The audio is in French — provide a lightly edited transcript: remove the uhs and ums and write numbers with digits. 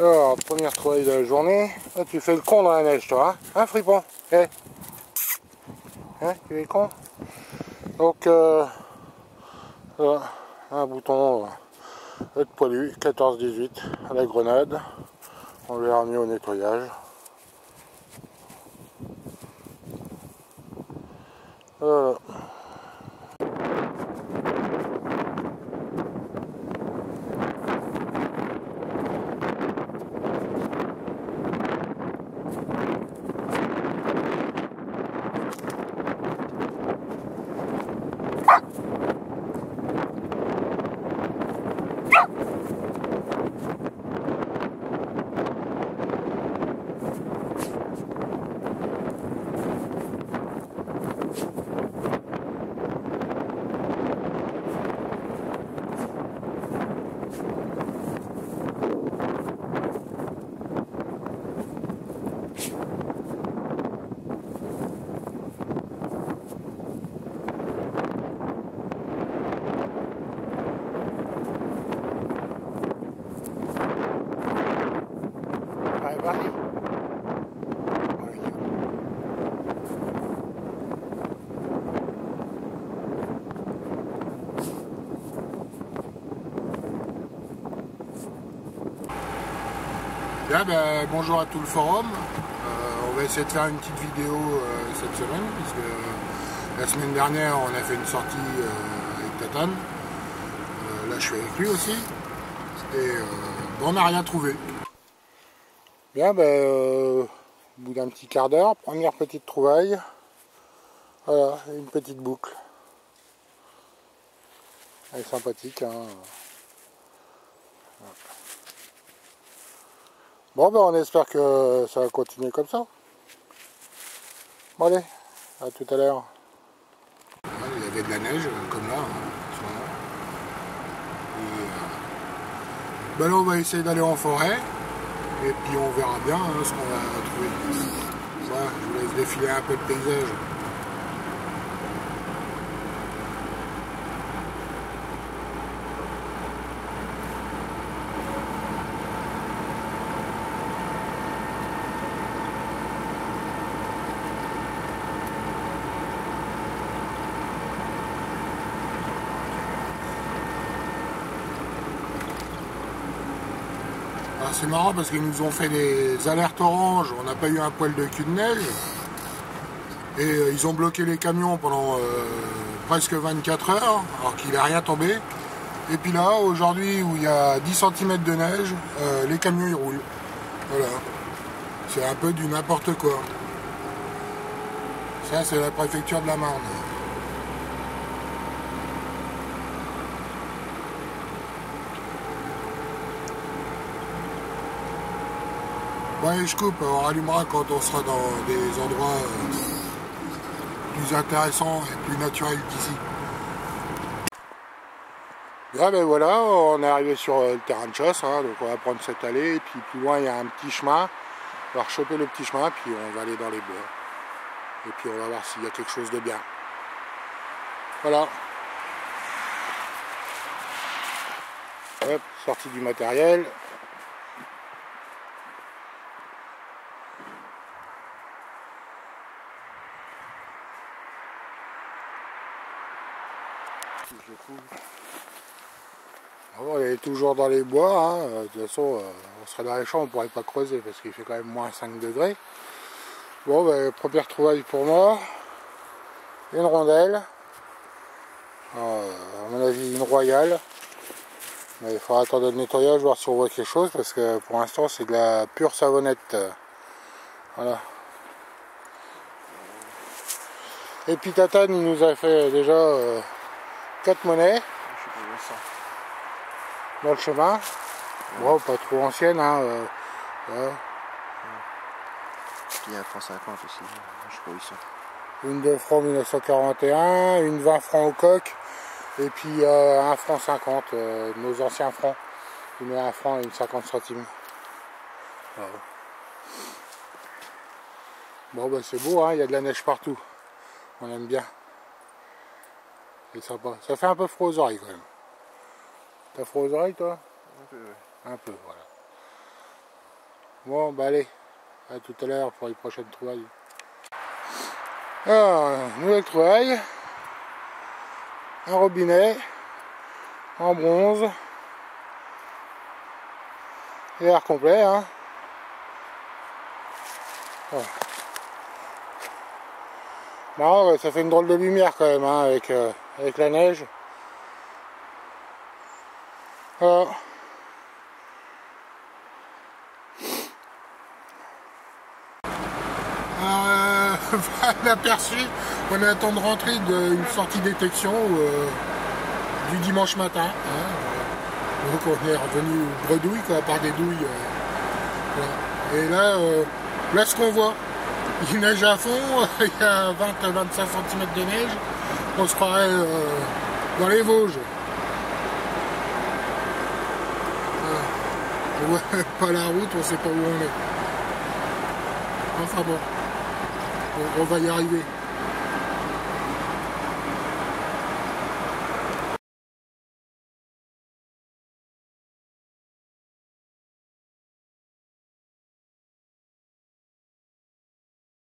Alors, première trouvaille de la journée. Ah, tu fais le con dans la neige, toi, hein, fripon? Eh, hein, tu es con? Donc, voilà, un bouton de poilu, 14-18 à la grenade. On l'a remis au nettoyage. Voilà. Allez, parti. Bien, ben, bonjour à tout le forum. On va essayer de faire une petite vidéo cette semaine, puisque la semaine dernière on a fait une sortie avec Tatane. Là je suis avec lui aussi. Et ben, on n'a rien trouvé. Bien, ben, au bout d'un petit quart d'heure, première petite trouvaille. Voilà, une petite boucle. Elle est sympathique, hein. Bon, ben on espère que ça va continuer comme ça. Bon, allez, à tout à l'heure. Il y avait de la neige, comme là, en ce moment. Et, ben là, on va essayer d'aller en forêt. Et puis on verra bien ce qu'on va trouver. Voilà, je vous laisse défiler un peu le paysage. C'est marrant parce qu'ils nous ont fait des alertes oranges, on n'a pas eu un poil de cul de neige. Et ils ont bloqué les camions pendant presque 24 heures, alors qu'il n'a rien tombé. Et puis là, aujourd'hui, où il y a 10 cm de neige, les camions ils roulent. Voilà. C'est un peu du n'importe quoi. Ça, c'est la préfecture de la Marne. Bon, je coupe, on rallumera quand on sera dans des endroits plus intéressants et plus naturels qu'ici. Bien, ben voilà, on est arrivé sur le terrain de chasse, hein, donc on va prendre cette allée, et puis plus loin il y a un petit chemin. On va choper le petit chemin, puis on va aller dans les bois. Et puis on va voir s'il y a quelque chose de bien. Voilà. Hop, sortie du matériel. Bon, on est toujours dans les bois, hein. De toute façon, on serait dans les champs, on ne pourrait pas creuser parce qu'il fait quand même moins 5 degrés. Bon, ben, première trouvaille pour moi. Une rondelle. À mon avis, une royale. Mais il faudra attendre le nettoyage, voir si on voit quelque chose, parce que pour l'instant, c'est de la pure savonnette. Voilà. Et puis Tatane, il nous a fait déjà 4 monnaies dans le chemin. Bon, pas trop ancienne, hein. Ouais. Il y a un franc 50 aussi, je sais pas où ils sont. Une de franc 1941, une 20 francs au coq, et puis un franc 50, nos anciens francs. Il met un franc et une 50 centimes. Voilà. Bon, ben c'est beau, hein, il y a de la neige partout. On aime bien. C'est sympa. Ça fait un peu froid aux oreilles quand même. T'as froid aux oreilles, toi? Un peu, ouais. Un peu, voilà. Bon, bah allez, à tout à l'heure pour les prochaines trouvailles. Alors, nouvelle trouvaille. Un robinet en bronze. Et air complet, hein. Voilà. Bon, ça fait une drôle de lumière quand même, hein, avec la neige. Voilà. Un aperçu, on attend de rentrer d'une sortie détection du dimanche matin. Hein. Donc on est revenu bredouille, quoi, par des douilles. Voilà. Et là ce qu'on voit, il neige à fond, il y a 20-25 cm de neige, on se croirait dans les Vosges. Voilà. On voit pas la route, on sait pas où on est. Enfin bon, on va y arriver.